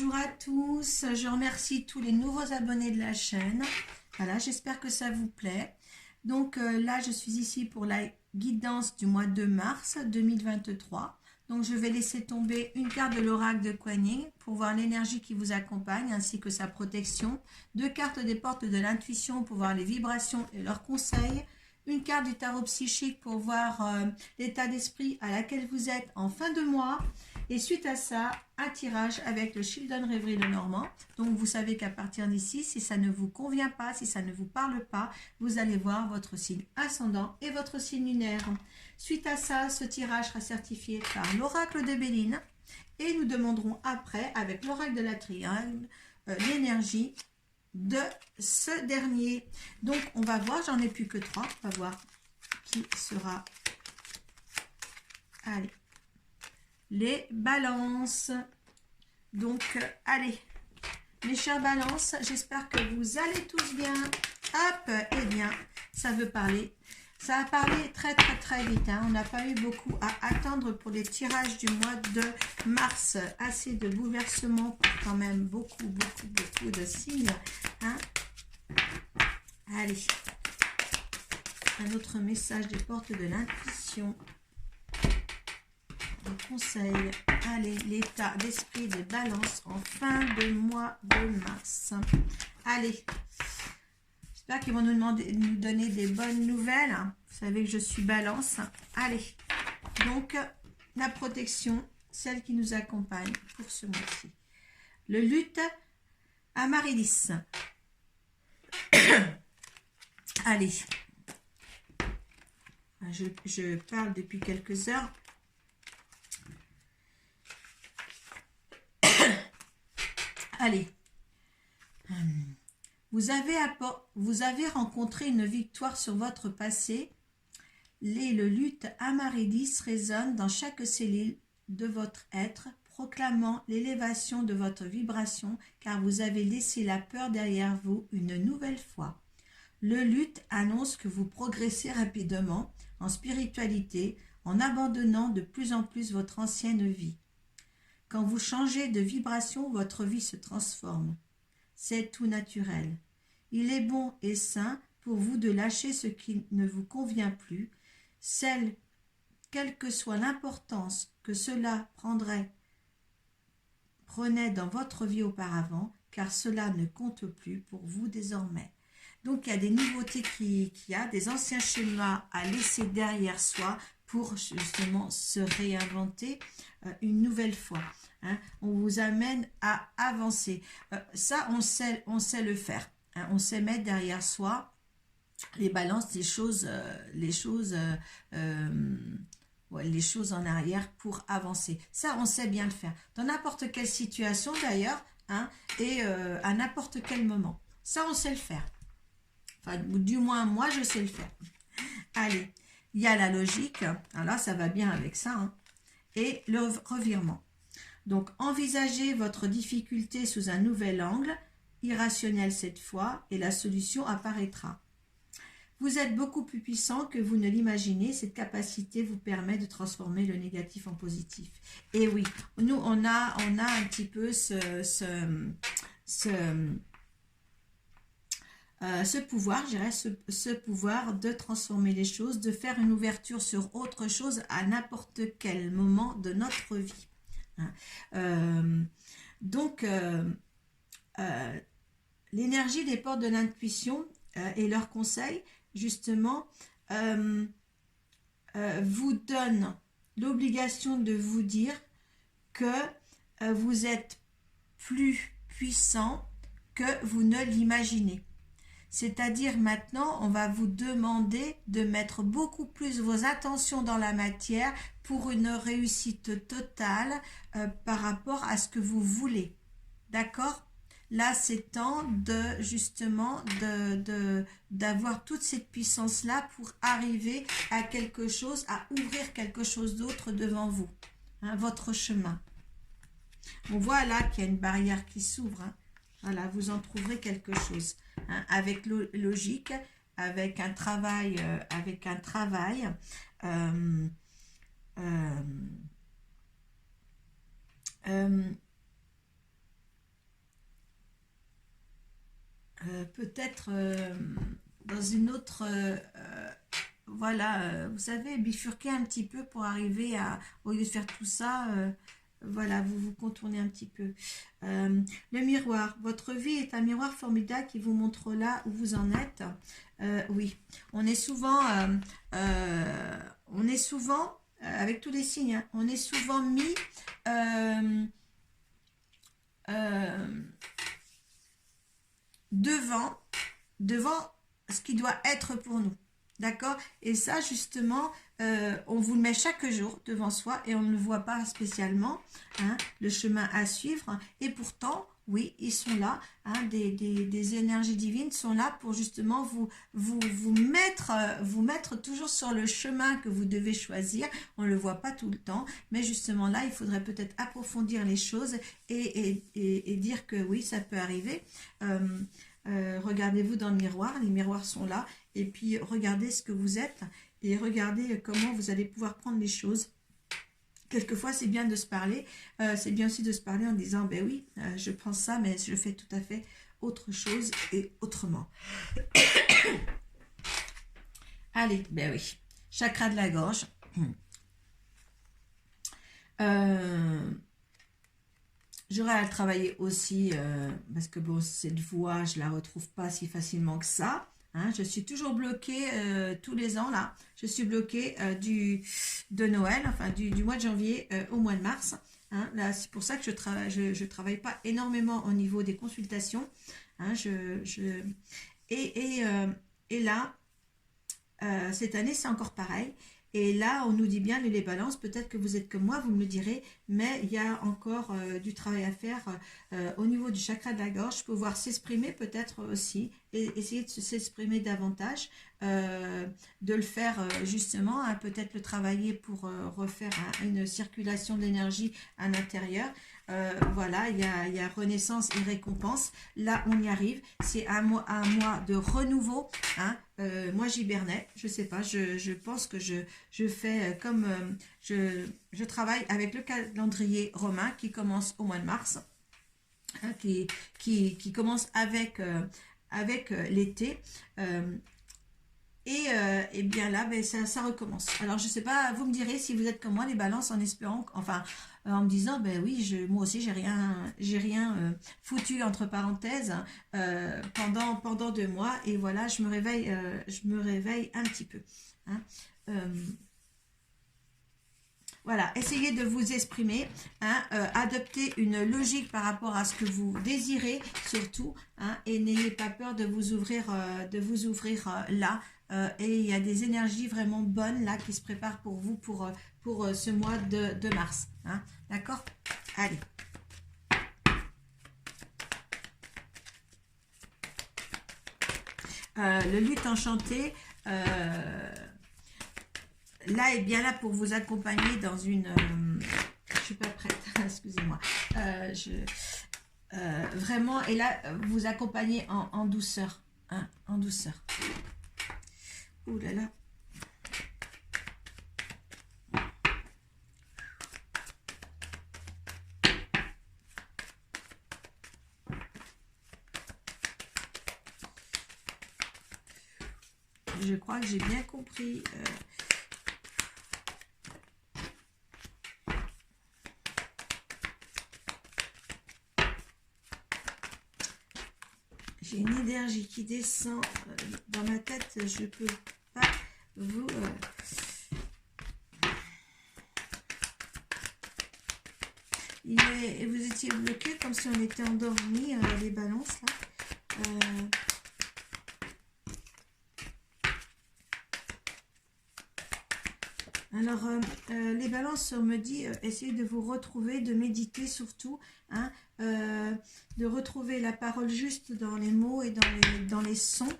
Bonjour à tous, je remercie tous les nouveaux abonnés de la chaîne. Voilà, j'espère que ça vous plaît. Donc là, je suis ici pour la guidance du mois de mars 2023. Donc je vais laisser tomber une carte de l'oracle de Kuan Yin pour voir l'énergie qui vous accompagne ainsi que sa protection. Deux cartes des portes de l'intuition pour voir les vibrations et leurs conseils. Une carte du tarot psychique pour voir l'état d'esprit à laquelle vous êtes en fin de mois. Et suite à ça, un tirage avec le Children Rêverie de Normand. Donc vous savez qu'à partir d'ici, si ça ne vous convient pas, si ça ne vous parle pas, vous allez voir votre signe ascendant et votre signe lunaire. Suite à ça, ce tirage sera certifié par l'oracle de Béline. Et nous demanderons après, avec l'oracle de la Triangle, l'énergie de ce dernier. Donc on va voir, j'en ai plus que 3, on va voir qui sera. Allez, les balances. Donc allez, mes chers balances, j'espère que vous allez tous bien. Hop, eh bien, ça veut parler. Ça a parlé très vite, hein. On n'a pas eu beaucoup à attendre pour les tirages du mois de mars. Assez de bouleversements pour quand même beaucoup de signes, hein. Allez, un autre message des portes de l'intuition, des conseils. Allez, l'état d'esprit des balances en fin de mois de mars. Allez. J'espère qu'ils vont nous donner des bonnes nouvelles. Vous savez que je suis balance. Allez, donc la protection, celle qui nous accompagne pour ce mois-ci. Le luth Amaryllis. Allez, je parle depuis quelques heures. Allez. Vous avez rencontré une victoire sur votre passé. Le luth Amaryllis résonne dans chaque cellule de votre être, proclamant l'élévation de votre vibration, car vous avez laissé la peur derrière vous une nouvelle fois. Le luth annonce que vous progressez rapidement en spiritualité, en abandonnant de plus en plus votre ancienne vie. Quand vous changez de vibration, votre vie se transforme. C'est tout naturel. Il est bon et sain pour vous de lâcher ce qui ne vous convient plus, quelle que soit l'importance que cela prenait dans votre vie auparavant, car cela ne compte plus pour vous désormais. Donc il y a des nouveautés qu'il y a, des anciens schémas à laisser derrière soi pour justement se réinventer une nouvelle fois. Hein. On vous amène à avancer. Ça, on sait le faire. Hein. On sait mettre derrière soi les balances, les choses en arrière pour avancer. Ça, on sait bien le faire. Dans n'importe quelle situation d'ailleurs, hein, et à n'importe quel moment. Ça, on sait le faire. Enfin, du moins, moi, je sais le faire. Allez, il y a la logique. Alors là, ça va bien avec ça. Hein, et le revirement. Donc, envisagez votre difficulté sous un nouvel angle, irrationnel cette fois, et la solution apparaîtra. Vous êtes beaucoup plus puissant que vous ne l'imaginez. Cette capacité vous permet de transformer le négatif en positif. Et oui, nous, on a un petit peu ce pouvoir, je dirais, ce pouvoir de transformer les choses, de faire une ouverture sur autre chose à n'importe quel moment de notre vie. Donc, l'énergie des portes de l'intuition et leurs conseils, justement, vous donne l'obligation de vous dire que vous êtes plus puissant que vous ne l'imaginez. C'est-à-dire maintenant, on va vous demander de mettre beaucoup plus vos attentions dans la matière pour une réussite totale par rapport à ce que vous voulez. D'accord ? Là, c'est temps de justement d'avoir toute cette puissance-là pour arriver à quelque chose, à ouvrir quelque chose d'autre devant vous, hein, votre chemin. On voit là qu'il y a une barrière qui s'ouvre. Hein. Voilà, vous en trouverez quelque chose. Hein, avec logique, avec un travail, peut-être dans une autre, voilà, vous savez, bifurquer un petit peu pour arriver à, au lieu de faire tout ça, voilà, vous vous contournez un petit peu. Le miroir, votre vie est un miroir formidable qui vous montre là où vous en êtes. Oui, on est souvent, avec tous les signes, hein, on est souvent mis euh, euh, devant, devant ce qui doit être pour nous. D'accord? Et ça, justement, on vous le met chaque jour devant soi et on ne le voit pas spécialement, hein, le chemin à suivre. Et pourtant, oui, ils sont là, hein, des énergies divines sont là pour justement vous mettre toujours sur le chemin que vous devez choisir. On ne le voit pas tout le temps, mais justement là, il faudrait peut-être approfondir les choses et dire que oui, ça peut arriver. Regardez-vous dans le miroir, les miroirs sont là, et puis regardez ce que vous êtes et regardez comment vous allez pouvoir prendre les choses. Quelquefois, c'est bien de se parler, c'est bien aussi de se parler en disant, ben oui, je pense ça, mais je fais tout à fait autre chose et autrement. Allez, ben oui, chakra de la gorge. J'aurais à le travailler aussi, parce que bon, cette voix, je la retrouve pas si facilement que ça. Hein. Je suis toujours bloquée tous les ans, là. Je suis bloquée de Noël, enfin du mois de janvier au mois de mars. Hein. Là, c'est pour ça que je travaille pas énormément au niveau des consultations. Hein. Et, et, euh, et là, cette année, c'est encore pareil. Et là, on nous dit bien, les balances, peut-être que vous êtes comme moi, vous me le direz, mais il y a encore du travail à faire au niveau du chakra de la gorge, pouvoir s'exprimer peut-être aussi, et essayer de s'exprimer davantage, de le faire justement, hein, peut-être le travailler pour refaire une circulation d'énergie à l'intérieur. Voilà, il y a renaissance et récompense. Là, on y arrive. C'est un mois de renouveau. Hein. Moi, j'hibernais. Je sais pas. Je pense que je fais comme je travaille avec le calendrier romain qui commence au mois de mars, hein, qui commence avec l'été. Et bien là, ben, ça recommence. Alors, je sais pas, vous me direz si vous êtes comme moi, les balances, en espérant, enfin, en me disant, ben oui, moi aussi, j'ai rien foutu entre parenthèses hein, pendant 2 mois. Et voilà, je me réveille un petit peu. Hein. Euh, voilà, essayez de vous exprimer, hein, adoptez une logique par rapport à ce que vous désirez surtout, hein, et n'ayez pas peur de vous ouvrir là. Et il y a des énergies vraiment bonnes là qui se préparent pour vous pour ce mois de mars. Hein, d'accord? Allez. Le luth enchanté. Là est bien là pour vous accompagner dans une... je suis pas prête, excusez-moi. Vraiment, et là, vous accompagner en douceur. Hein, en douceur. Ouh là là. Je crois que j'ai bien compris... J'ai une énergie qui descend dans ma tête, je peux pas vous... vous étiez bloqué comme si on était endormi, les balances là. Alors, les balances, on me dit, essayez de vous retrouver, de méditer surtout, hein, de retrouver la parole juste dans les mots et dans les sons.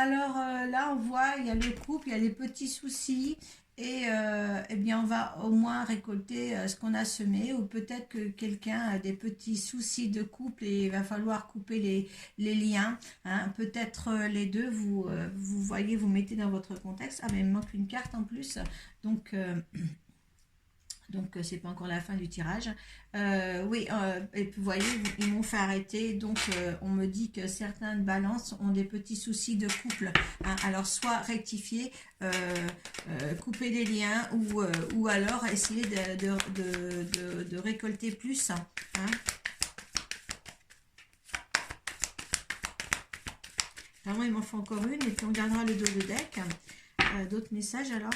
Alors là, on voit, il y a le couple, il y a les petits soucis. Et eh bien, on va au moins récolter ce qu'on a semé. Ou peut-être que quelqu'un a des petits soucis de couple et il va falloir couper les liens. Hein. Peut-être les deux, vous voyez, vous mettez dans votre contexte. Ah, mais il me manque une carte en plus. Donc... c'est pas encore la fin du tirage. Oui, et puis vous voyez, ils m'ont fait arrêter. Donc, on me dit que certaines balances ont des petits soucis de couple. Hein. Alors, soit rectifier, couper des liens, ou alors essayer de récolter plus. Hein. Vraiment, il m'en faut encore une. Et puis, on gardera le dos de deck. D'autres messages alors?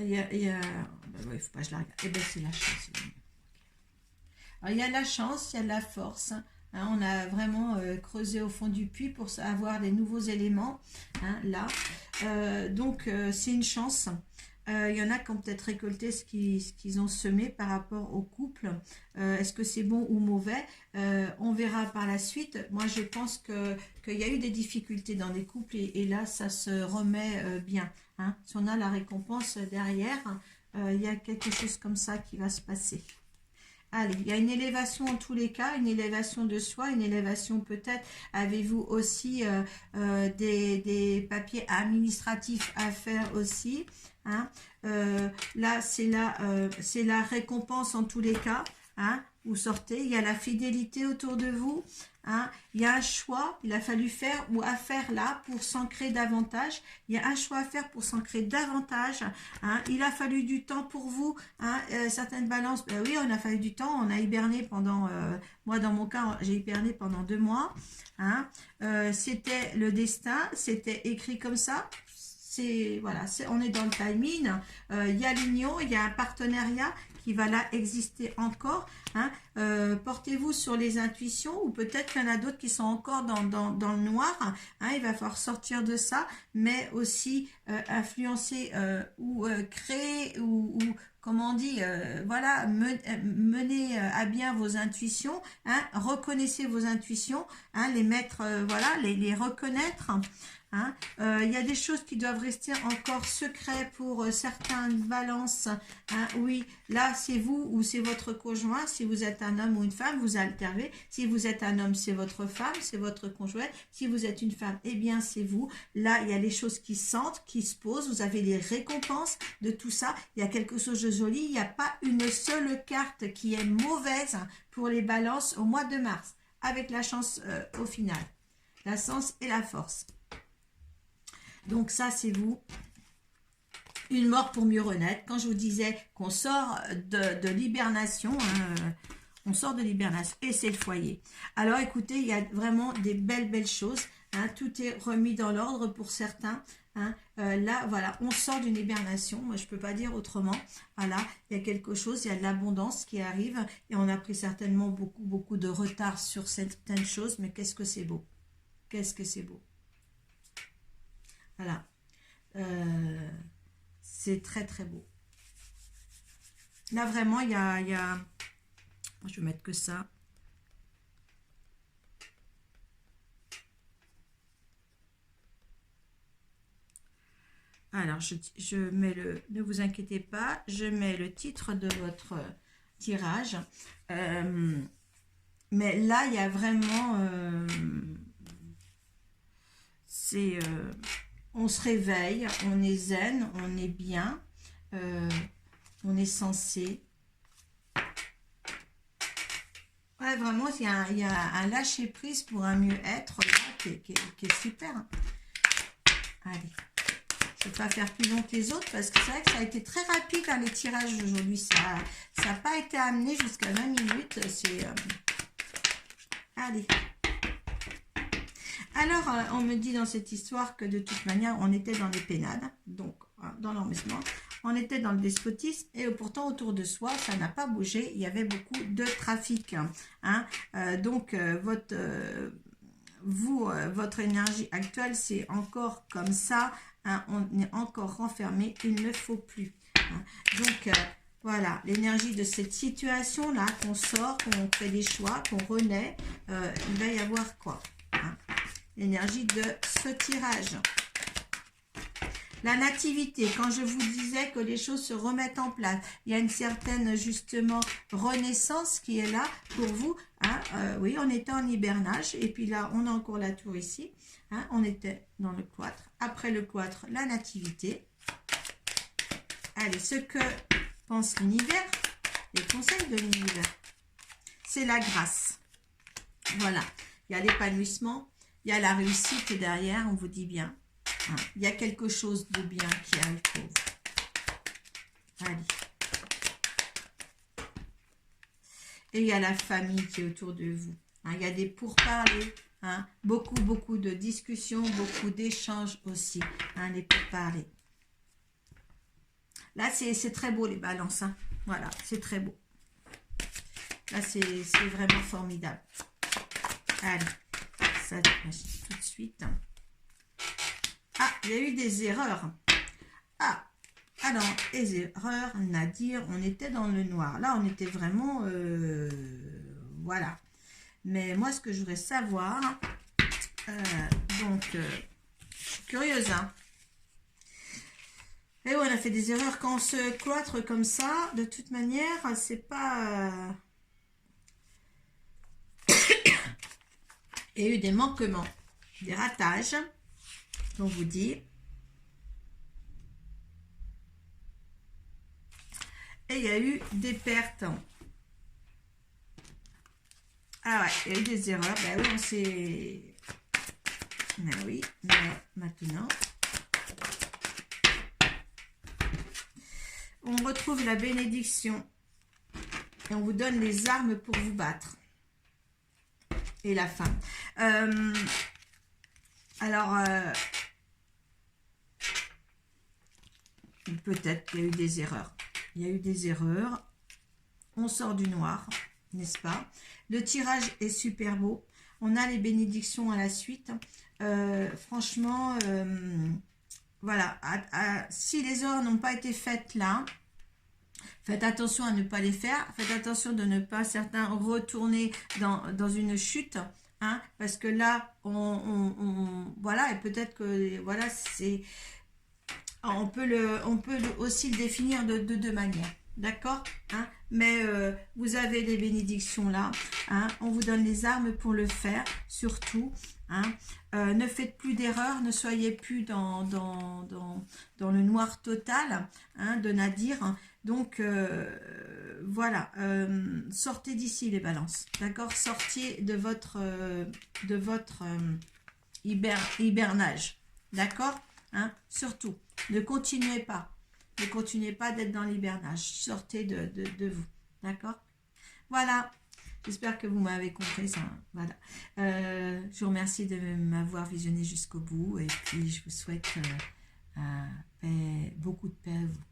Il y a... il faut pas que je la regarde. Eh bien, c'est la chance. Alors, il y a la chance, il y a de la force. Hein. On a vraiment creusé au fond du puits pour avoir des nouveaux éléments. Hein, là. C'est une chance. Il y en a qui ont peut-être récolté ce qu'ils ont semé par rapport au couple. Est-ce que c'est bon ou mauvais? On verra par la suite. Moi, je pense qu'il y a eu des difficultés dans les couples et là, ça se remet bien. Hein. Si on a la récompense derrière, il y a quelque chose comme ça qui va se passer. Allez, il y a une élévation en tous les cas, une élévation de soi, une élévation peut-être. Avez-vous aussi des papiers administratifs à faire aussi? Hein. Là, c'est la récompense en tous les cas. Hein. Vous sortez, il y a la fidélité autour de vous. Hein. Il y a un choix, il a fallu faire ou à faire là pour s'ancrer davantage. Il y a un choix à faire pour s'ancrer davantage. Hein. Il a fallu du temps pour vous. Hein. Certaines balances, ben oui, on a fallu du temps. On a hiberné pendant, moi dans mon cas, j'ai hiberné pendant 2 mois. Hein. C'était le destin, c'était écrit comme ça. Voilà, on est dans le timing. Il y a l'union, il y a un partenariat qui va là exister encore. Hein. Portez-vous sur les intuitions ou peut-être qu'il y en a d'autres qui sont encore dans le noir. Hein. Il va falloir sortir de ça, mais aussi influencer ou créer ou comment on dit, voilà, mener à bien vos intuitions. Hein. Reconnaissez vos intuitions, hein, les mettre, voilà, les reconnaître. Hein. Y a des choses qui doivent rester encore secrets pour certaines balances. Hein. Oui, là c'est vous ou c'est votre conjoint. Si vous êtes un homme ou une femme, vous alternez. Si vous êtes un homme, c'est votre femme, c'est votre conjoint. Si vous êtes une femme, eh bien c'est vous. Là, il y a les choses qui sentent, qui se posent. Vous avez les récompenses de tout ça. Il y a quelque chose de joli. Il n'y a pas une seule carte qui est mauvaise pour les balances au mois de mars. Avec la chance au final. La chance et la force. Donc ça, c'est vous. Une mort pour mieux renaître. Quand je vous disais qu'on sort de l'hibernation, hein, on sort de l'hibernation et c'est le foyer. Alors écoutez, il y a vraiment des belles choses. Hein, tout est remis dans l'ordre pour certains. Hein. Là, voilà, on sort d'une hibernation. Moi, je ne peux pas dire autrement. Voilà, il y a quelque chose, il y a de l'abondance qui arrive et on a pris certainement beaucoup de retard sur certaines choses. Mais qu'est-ce que c'est beau. Qu'est-ce que c'est beau. Voilà, c'est très beau. Là vraiment, il y a, je vais mettre que ça. Alors, je mets ne vous inquiétez pas, je mets le titre de votre tirage. Mais là, il y a vraiment, on se réveille, on est zen, on est bien, on est sensé. Ouais, vraiment, il y a un lâcher-prise pour un mieux-être qui est super. Allez, je ne vais pas faire plus long que les autres parce que c'est vrai que ça a été très rapide dans les tirages aujourd'hui. Ça n'a pas été amené jusqu'à 20 minutes. Allez. Alors, on me dit dans cette histoire que de toute manière, on était dans les pénades, donc dans l'enlèvement, on était dans le despotisme et pourtant autour de soi, ça n'a pas bougé, il y avait beaucoup de trafic. Hein. Votre énergie actuelle, c'est encore comme ça, hein, on est encore renfermé, il ne faut plus. Hein. Donc, Voilà, l'énergie de cette situation-là, qu'on sort, qu'on fait des choix, qu'on renaît, il va y avoir quoi, hein? L'énergie de ce tirage. La nativité, quand je vous disais que les choses se remettent en place, il y a une certaine, justement, renaissance qui est là pour vous. Hein, oui, on était en hibernage, et puis là, on a encore la tour ici. Hein, on était dans le cloître. Après le cloître, la nativité. Allez, ce que pense l'univers, les conseils de l'univers, c'est la grâce. Voilà, il y a l'épanouissement, il y a la réussite derrière, on vous dit bien. Hein, il y a quelque chose de bien qui arrive pour vous. Allez. Et il y a la famille qui est autour de vous. Hein, il y a des pourparlers. Hein, beaucoup de discussions, beaucoup d'échanges aussi. Hein, les pourparlers. Là, c'est très beau les balances. Hein. Voilà, c'est très beau. Là, c'est vraiment formidable. Allez, ça, tout de suite. Ah, il y a eu des erreurs. Ah, alors, les erreurs, Nadir, on était dans le noir. Là, on était vraiment... voilà. Mais moi, ce que je voudrais savoir... je suis curieuse, hein. Et ouais, on a fait des erreurs quand on se cloître comme ça. De toute manière, c'est pas... Il y a eu des manquements, des ratages, on vous dit. Et il y a eu des pertes. Ah ouais, il y a eu des erreurs. Ben oui, on s'est... Ben oui, mais maintenant... On retrouve la bénédiction. Et on vous donne les armes pour vous battre. Et la fin. Peut-être qu'il y a eu des erreurs. Il y a eu des erreurs. On sort du noir, n'est-ce pas? Le tirage est super beau. On a les bénédictions à la suite. Franchement, voilà. Si les erreurs n'ont pas été faites là, faites attention à ne pas les faire. Faites attention de ne pas, certains, retourner dans une chute. Hein, parce que là, voilà, et peut-être que, voilà, c'est... On peut aussi le définir de deux manières. D'accord, hein, mais vous avez les bénédictions là. Hein, on vous donne les armes pour le faire, surtout. Hein, ne faites plus d'erreurs, ne soyez plus dans le noir total, hein, de Nadir. Donc, voilà. Sortez d'ici les balances. D'accord, sortez de votre hibernage. D'accord, hein, surtout. Ne continuez pas. Ne continuez pas d'être dans l'hibernage. Sortez de vous. D'accord? Voilà. J'espère que vous m'avez compris ça. Voilà. Je vous remercie de m'avoir visionné jusqu'au bout. Et puis, je vous souhaite beaucoup de paix à vous.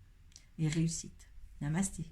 Et réussite. Namasté.